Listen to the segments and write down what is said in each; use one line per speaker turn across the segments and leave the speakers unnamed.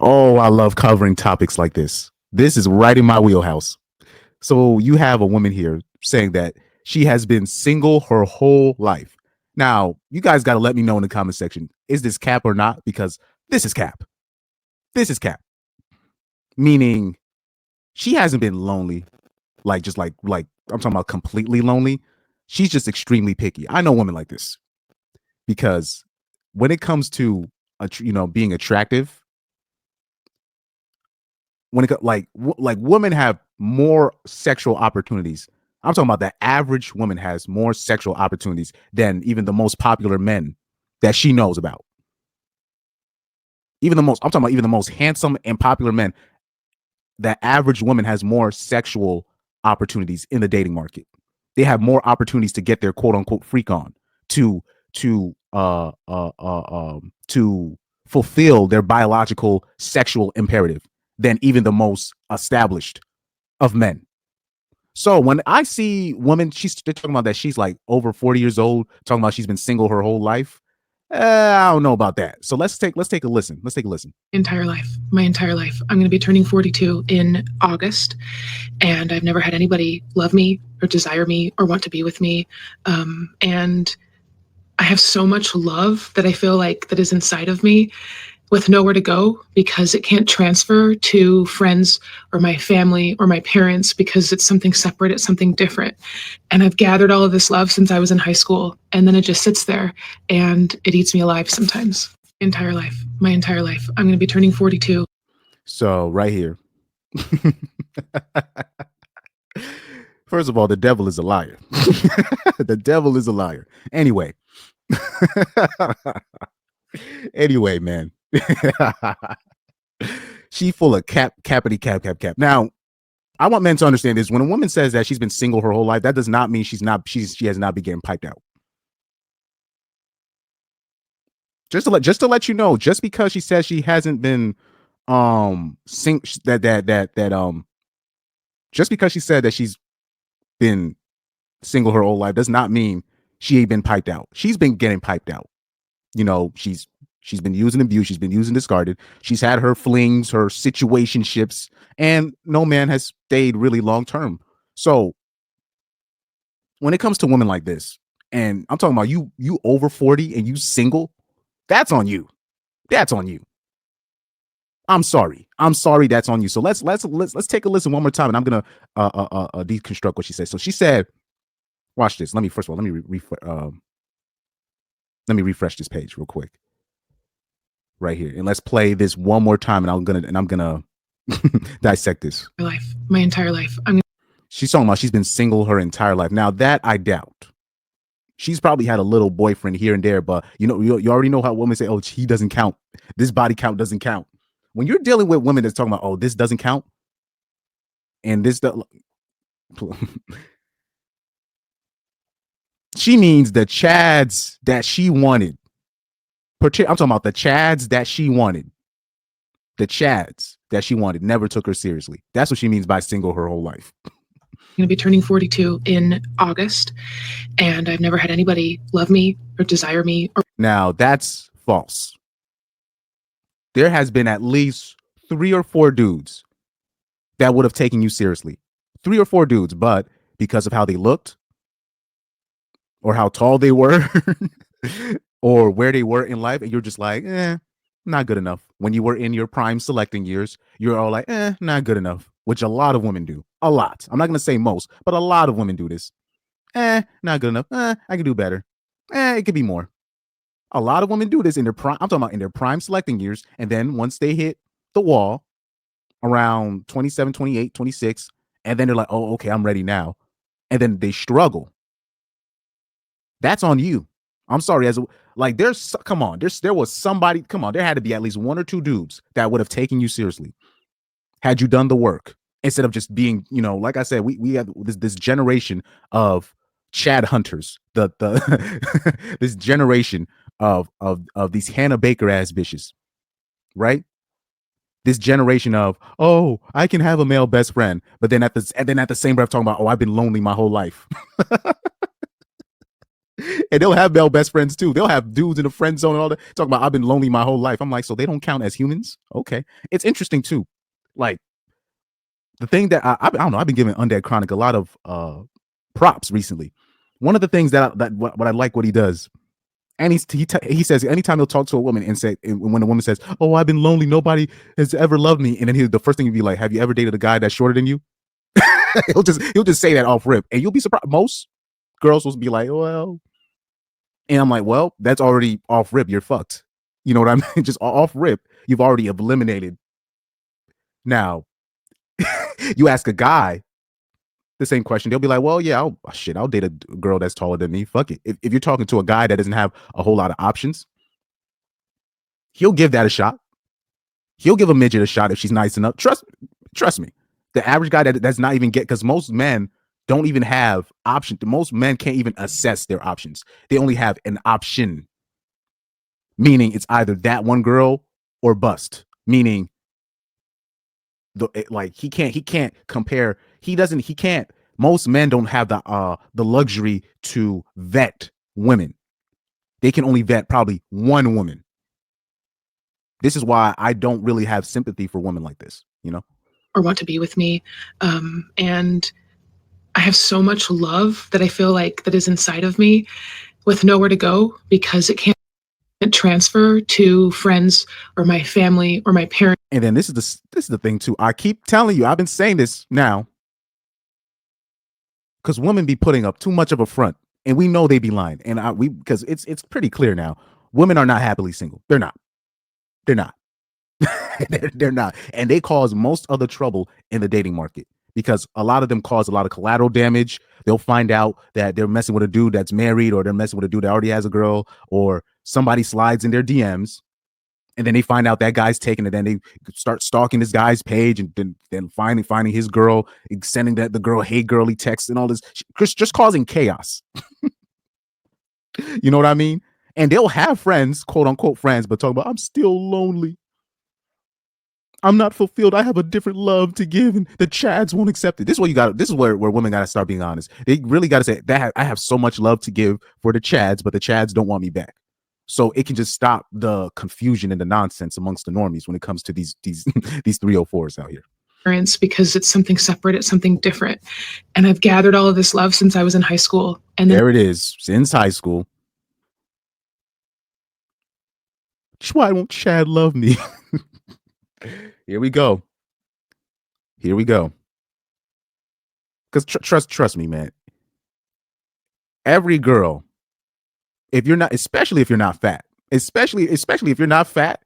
Oh, I love covering topics like this. This is right in my wheelhouse. So you have a woman here saying that she has been single her whole life. Now, you guys got to let me know in the comment section, is this cap or not? Because this is cap. This is cap. Meaning she hasn't been lonely, like just like I'm talking about completely lonely. She's just extremely picky. I know women like this because when it comes to being attractive, when it like women have more sexual opportunities. I'm talking about the average woman has more sexual opportunities than even the most popular men that she knows about. I'm talking about even the most handsome and popular men. The average woman has more sexual opportunities in the dating market. They have more opportunities to get their quote unquote freak on, to to fulfill their biological sexual imperative than even the most established of men. So when I see women, they're talking about that she's like over 40 years old, talking about she's been single her whole life. I don't know about that. So let's take a listen. Let's take a listen.
My entire life. I'm going to be turning 42 in August, and I've never had anybody love me or desire me or want to be with me. And I have so much love that I feel like that is inside of me with nowhere to go because it can't transfer to friends or my family or my parents because it's something separate, it's something different. And I've gathered all of this love since I was in high school, and then it just sits there and it eats me alive sometimes. My entire life. I'm going to be turning 42.
So right here. First of all, the devil is a liar. The devil is a liar. Anyway. Anyway, man. She full of cap. Now, I want men to understand this. When a woman says that she's been single her whole life, that does not mean she has not been getting piped out. Just to let you know, just because she says she hasn't been just because she said that she's been single her whole life does not mean she ain't been piped out. She's been getting piped out. She's been using abuse, she's been using discarded, she's had her flings, her situationships, and no man has stayed really long term. So when it comes to women like this, and I'm talking about you over 40 and you single, that's on you. That's on you. I'm sorry. That's on you. So let's take a listen one more time, and I'm gonna deconstruct what she said. So she said, watch this. Let me refresh this page real quick. Right here, and let's play this one more time, and I'm gonna dissect this.
My entire life.
She's talking about she's been single her entire life. Now that I doubt. She's probably had a little boyfriend here and there, but you already know how women say, "Oh, he doesn't count. This body count doesn't count." When you're dealing with women that's talking about, "Oh, this doesn't count," and this, she means the chads that she wanted. I'm talking about the chads that she wanted. The chads that she wanted never took her seriously. That's what she means by single her whole life.
I'm going to be turning 42 in August, and I've never had anybody love me or desire me.
Now, that's false. There has been at least 3 or 4 dudes that would have taken you seriously. 3 or 4 dudes, but because of how they looked or how tall they were or where they were in life, and you're just like, not good enough. When you were in your prime selecting years, you're all like, not good enough, which a lot of women do. A lot. I'm not going to say most, but a lot of women do this. Not good enough. I can do better. It could be more. A lot of women do this in their prime. I'm talking about in their prime selecting years. And then once they hit the wall around 27, 28, 26, and then they're like, oh, okay, I'm ready now. And then they struggle. That's on you. I'm sorry. There was somebody, there had to be at least 1 or 2 dudes that would have taken you seriously had you done the work instead of just being, like I said, we have this generation of Chad hunters, the this generation of these Hannah Baker ass bitches, right? This generation of, oh, I can have a male best friend, but then at the same breath talking about, oh, I've been lonely my whole life. And they'll have male best friends too. They'll have dudes in the friend zone and all that. Talking about I've been lonely my whole life. I'm like, so they don't count as humans? Okay. It's interesting too. Like the thing that I don't know, I've been giving Undead Chronic a lot of props recently. One of the things that what I like what he does, and he says anytime he'll talk to a woman and say, when a woman says, "Oh, I've been lonely, nobody has ever loved me," and then the first thing he'd be like, "Have you ever dated a guy that's shorter than you?" he'll just say that off rip, and you'll be surprised. Most girls will be like, "Well," and I'm like, "Well, that's already off rip. You're fucked." You know what I mean? Just off rip, you've already eliminated. Now, you ask a guy the same question, they'll be like, "Well, yeah, I'll date a girl that's taller than me. Fuck it." If you're talking to a guy that doesn't have a whole lot of options, he'll give that a shot. He'll give a midget a shot if she's nice enough. Trust me. The average guy that's not even because most men don't even have options. Most men can't even assess their options. They only have an option, meaning it's either that one girl or bust. Meaning, he can't compare. He can't. Most men don't have the luxury to vet women. They can only vet probably one woman. This is why I don't really have sympathy for women like this,
or want to be with me. And I have so much love that I feel like that is inside of me with nowhere to go because it can't transfer to friends or my family or my parents.
And then this is the thing too. I keep telling you, I've been saying this now, because women be putting up too much of a front, and we know they be lying. And because it's pretty clear now, women are not happily single. They're not. They're not. they're not, and they cause most of the trouble in the dating market because a lot of them cause a lot of collateral damage. They'll find out that they're messing with a dude that's married, or they're messing with a dude that already has a girl, or somebody slides in their DMs, and then they find out that guy's taken it. Then they start stalking this guy's page, and then finding his girl, sending the girl hey girly texts and all this, just causing chaos. You know what I mean? And they'll have friends, quote unquote friends, but talk about I'm still lonely. I'm not fulfilled. I have a different love to give, and the Chads won't accept it. This is what you got. This is where women got to start being honest. They really got to say that I have so much love to give for the Chads, but the Chads don't want me back. So it can just stop the confusion and the nonsense amongst the normies when it comes to these 304s out here.
Because it's something separate, it's something different, and I've gathered all of this love since I was in high school. And
there it is, since high school. Why won't Chad love me? Here we go. Because trust me, man. Every girl, if you're not, especially if you're not fat, especially if you're not fat,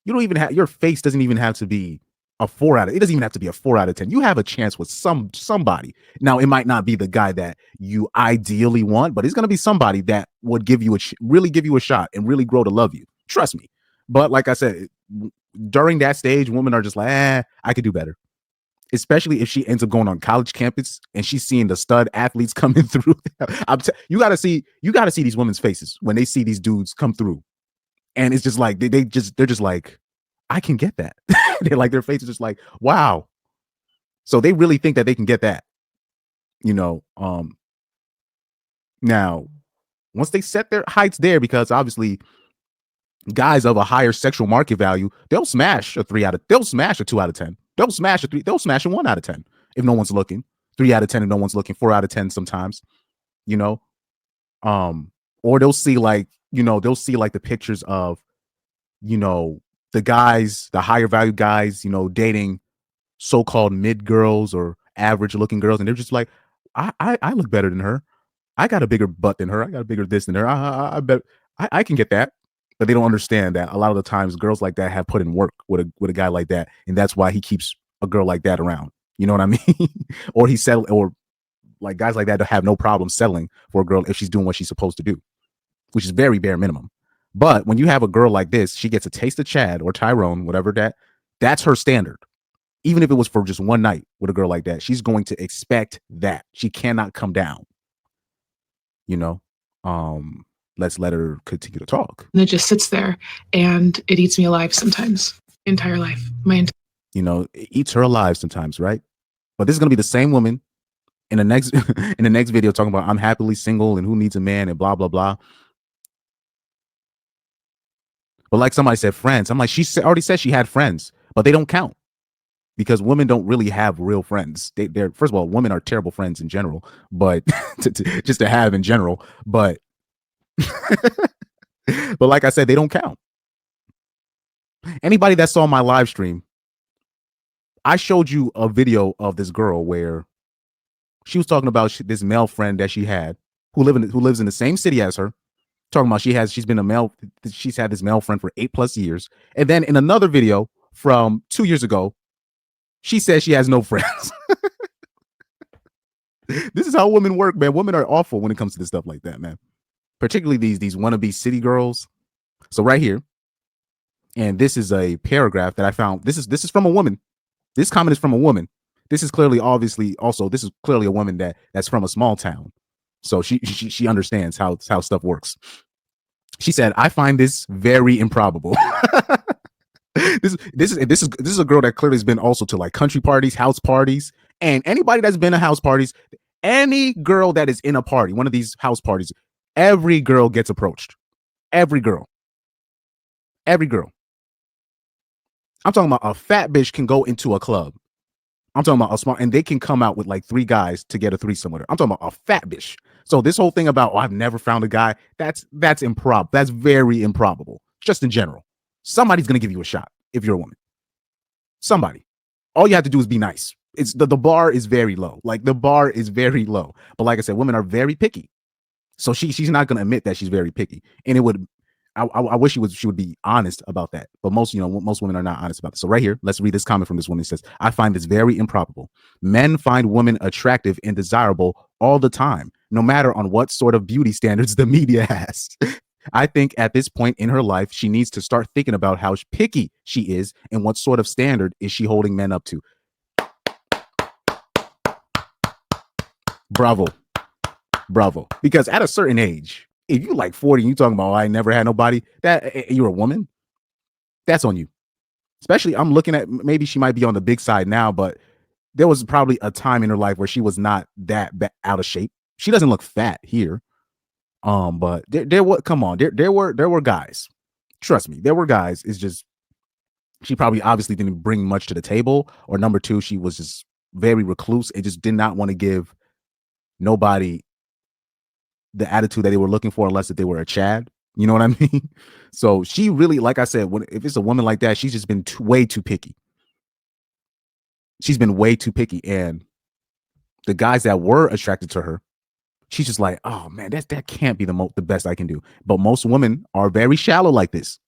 you don't even have, your face doesn't even have to be a 4 out of, it doesn't even have to be a 4 out of 10. You have a chance with somebody. Now, it might not be the guy that you ideally want, but it's going to be somebody that would really give you a shot and really grow to love you. Trust me. But like I said, during that stage, women are just like, I could do better. Especially if she ends up going on college campus and she's seeing the stud athletes coming through. You got to see these women's faces when they see these dudes come through. And it's just like, they're just like, I can get that. They're like, their face is just like, wow. So they really think that they can get that, now once they set their heights there, because obviously guys of a higher sexual market value, they'll smash a 2 out of 10. They'll smash a 1 out of 10 if no one's looking. 3 out of 10 if no one's looking. 4 out of 10 sometimes, or they'll see the pictures of, the guys, the higher value guys, dating so-called mid girls or average looking girls, and they're just like, I look better than her. I got a bigger butt than her. I got a bigger this than her. I bet I can get that. But they don't understand that a lot of the times girls like that have put in work with a guy like that, and that's why he keeps a girl like that around. You know what I mean? Or he settled, or like guys like that have no problem settling for a girl if she's doing what she's supposed to do, which is very bare minimum. But when you have a girl like this, she gets a taste of Chad or Tyrone, whatever that's her standard. Even if it was for just one night with a girl like that, she's going to expect that. She cannot come down. Let's let her continue to talk.
And it just sits there and it eats me alive sometimes. Entire life. It
eats her alive sometimes, right? But this is going to be the same woman In the next in the next video, talking about I'm happily single and who needs a man and blah blah blah. But like somebody said, friends. I'm like, already said she had friends, but they don't count because women don't really have real friends. They're first of all, women are terrible friends in general, but just to have in general. But but like I said, they don't count. Anybody that saw my live stream, I showed you a video of this girl where she was talking about this male friend that she had who lives in the same city as her. Talking about she's had this male friend for 8+ years. And then in another video from 2 years ago, she says she has no friends. This is how women work, man. Women are awful when it comes to this stuff like that, man. Particularly these wannabe city girls. So right here, and this is a paragraph that I found. This is from a woman. This comment is from a woman. This is clearly a woman that's from a small town. So she understands how stuff works. She said, "I find this very improbable." this is a girl that clearly has been also to like country parties, house parties, and anybody that's been to house parties, any girl that is in a party, one of these house parties, every girl gets approached. Every girl. Every girl. I'm talking about a fat bitch can go into a club. I'm talking about a small, and they can come out with like 3 guys to get a threesome with her. I'm talking about a fat bitch. So this whole thing about, I've never found a guy, that's improbable. That's very improbable. Just in general. Somebody's gonna give you a shot if you're a woman. Somebody. All you have to do is be nice. It's the bar is very low. Like the bar is very low. But like I said, women are very picky. So she's not gonna admit that she's very picky. And it would I wish she would be honest about that, but most women are not honest about it. So right here, let's read this comment from this woman. It says, "I find this very improbable. Men find women attractive and desirable all the time, no matter on what sort of beauty standards the media has. I think at this point in her life, she needs to start thinking about how picky she is and what sort of standard is she holding men up to." Bravo. Because at a certain age, if you like 40 and you talking about, I never had nobody, that you're a woman, that's on you. Especially, I'm looking at, maybe she might be on the big side now, but there was probably a time in her life where she was not that out of shape. She doesn't look fat here. But there were guys. Trust me, there were guys. It's just, she probably obviously didn't bring much to the table, or number 2, she was just very recluse and just did not want to give nobody the attitude that they were looking for, unless that they were a Chad. You know what I mean? So she really, like I said, if it's a woman like that, she's just been way too picky. She's been way too picky. And the guys that were attracted to her, she's just like, oh man, that can't be the best I can do. But most women are very shallow like this.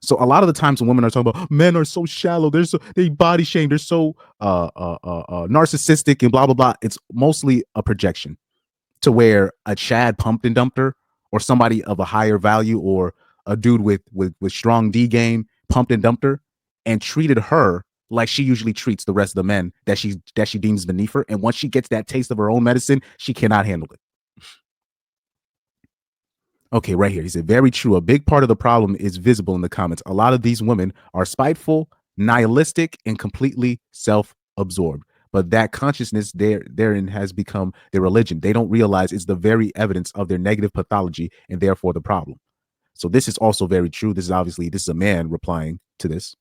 So a lot of the times when women are talking about men are so shallow, they body shame, they're so narcissistic and blah blah blah. It's mostly a projection, to where a Chad pumped and dumped her, or somebody of a higher value, or a dude with strong D game pumped and dumped her and treated her like she usually treats the rest of the men that she deems beneath her. And once she gets that taste of her own medicine, she cannot handle it. Okay, right here. He said, very true. A big part of the problem is visible in the comments. A lot of these women are spiteful, nihilistic, and completely self-absorbed. But that consciousness therein has become their religion. They don't realize it's the very evidence of their negative pathology and therefore the problem. So this is also very true. This is a man replying to this.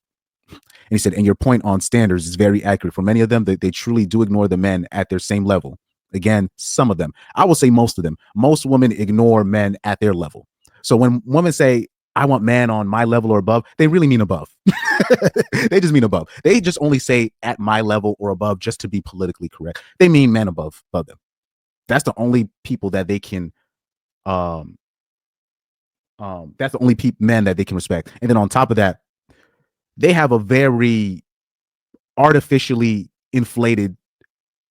And he said, and your point on standards is very accurate. For many of them, they truly do ignore the men at their same level. Again, some of them. I will say most of them. Most women ignore men at their level. So when women say, I want man on my level or above, they really mean above. They just mean above. They just only say at my level or above just to be politically correct. They mean men above them. That's the only people that they can that's the only men that they can respect. And then on top of that, they have a very artificially inflated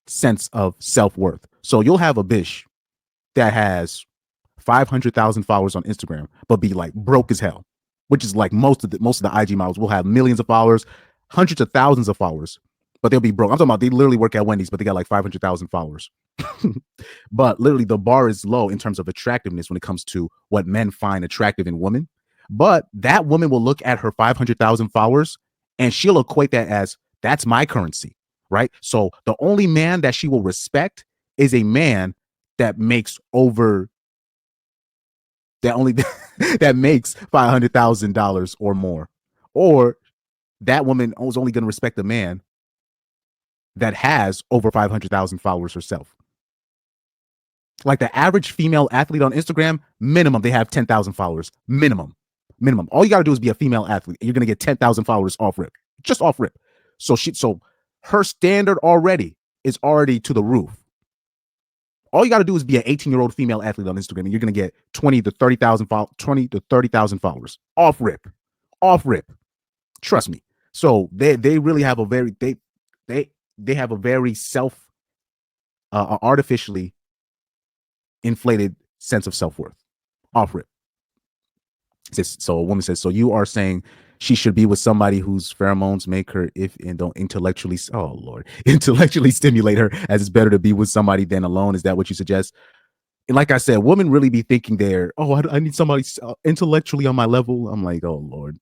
sense of self-worth. So you'll have a bitch that has 500,000 followers on Instagram, but be like broke as hell, which is like most of the IG models will have millions of followers, hundreds of thousands of followers, but they'll be broke. I'm talking about they literally work at Wendy's, but they got like 500,000 followers. But literally the bar is low in terms of attractiveness when it comes to what men find attractive in women. But that woman will look at her 500,000 followers and she'll equate that as, that's my currency. right? So the only man that she will respect is a man that makes over that only that makes $500,000 or more, or that woman is only going to respect a man that has over 500,000 followers herself. Like the average female athlete on Instagram, minimum they have 10,000 followers. Minimum. All you got to do is be a female athlete, and you're going to get 10,000 followers off rip, just off rip. So her standard already is already to the roof. All you got to do is be an 18-year-old female athlete on Instagram, and you're going to get 20 to 30,000 followers off rip. Trust me. So they really have a very they have a very self artificially inflated sense of self-worth. Off rip. So a woman says, so you are saying she should be with somebody whose pheromones make her don't intellectually stimulate her, as it's better to be with somebody than alone. Is that what you suggest? And like I said, women really be thinking I need somebody intellectually on my level. I'm like, oh Lord.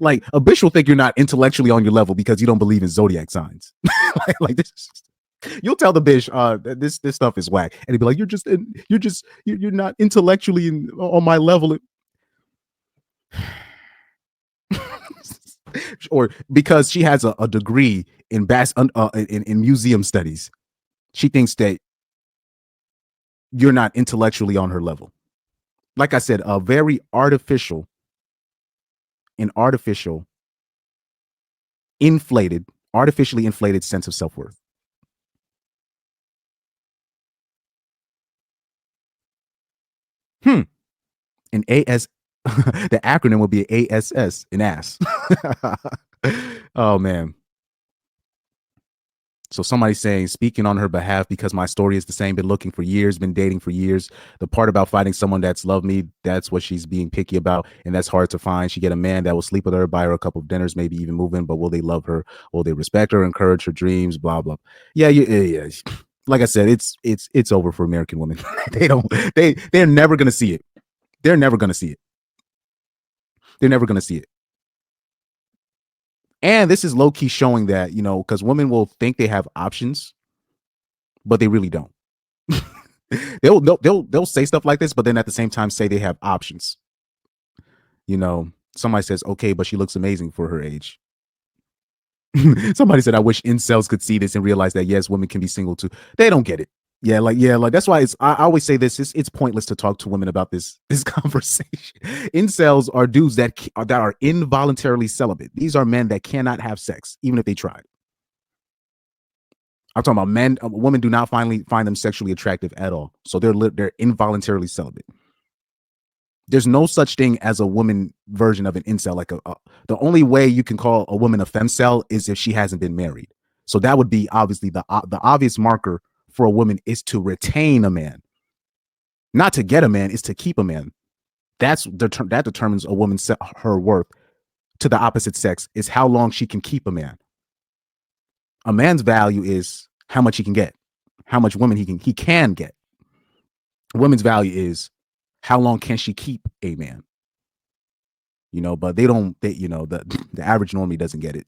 Like a bitch will think you're not intellectually on your level because you don't believe in zodiac signs. like this. You'll tell the bitch, this stuff is whack, and he'd be like, you're not intellectually on my level. Or because she has a degree in museum studies, she thinks that you're not intellectually on her level. Like I said, a very artificially inflated sense of self-worth. An AS the acronym would be ASS, an ass. Oh man. So somebody's saying, speaking on her behalf, because my story is the same, been looking for years, been dating for years. The part about finding someone that's loved me, that's what she's being picky about, and that's hard to find. She get a man that will sleep with her, buy her a couple of dinners, maybe even move in, but will they love her? Will they respect her, encourage her dreams, blah, blah. Yeah. Like I said, it's over for American women. They're never going to see it. They're never going to see it. And this is low-key showing that, because women will think they have options, but they really don't. they'll say stuff like this, but then at the same time say they have options. Somebody says, okay, but she looks amazing for her age. Somebody said, I wish incels could see this and realize that, yes, women can be single too. They don't get it. Yeah, that's why I always say this. It's pointless to talk to women about this conversation. Incels are dudes that are involuntarily celibate. These are men that cannot have sex, even if they tried. I'm talking about men. Women do not find them sexually attractive at all, so they're involuntarily celibate. There's no such thing as a woman version of an incel. Like the only way you can call a woman a femcel is if she hasn't been married. So that would be obviously the obvious marker for a woman is to retain a man, not to get a man, is to keep a man. That determines a woman's her worth to the opposite sex is how long she can keep a man. A man's value is how much he can get, how much women he can get. A woman's value is how long can she keep a man. But the average normie doesn't get it.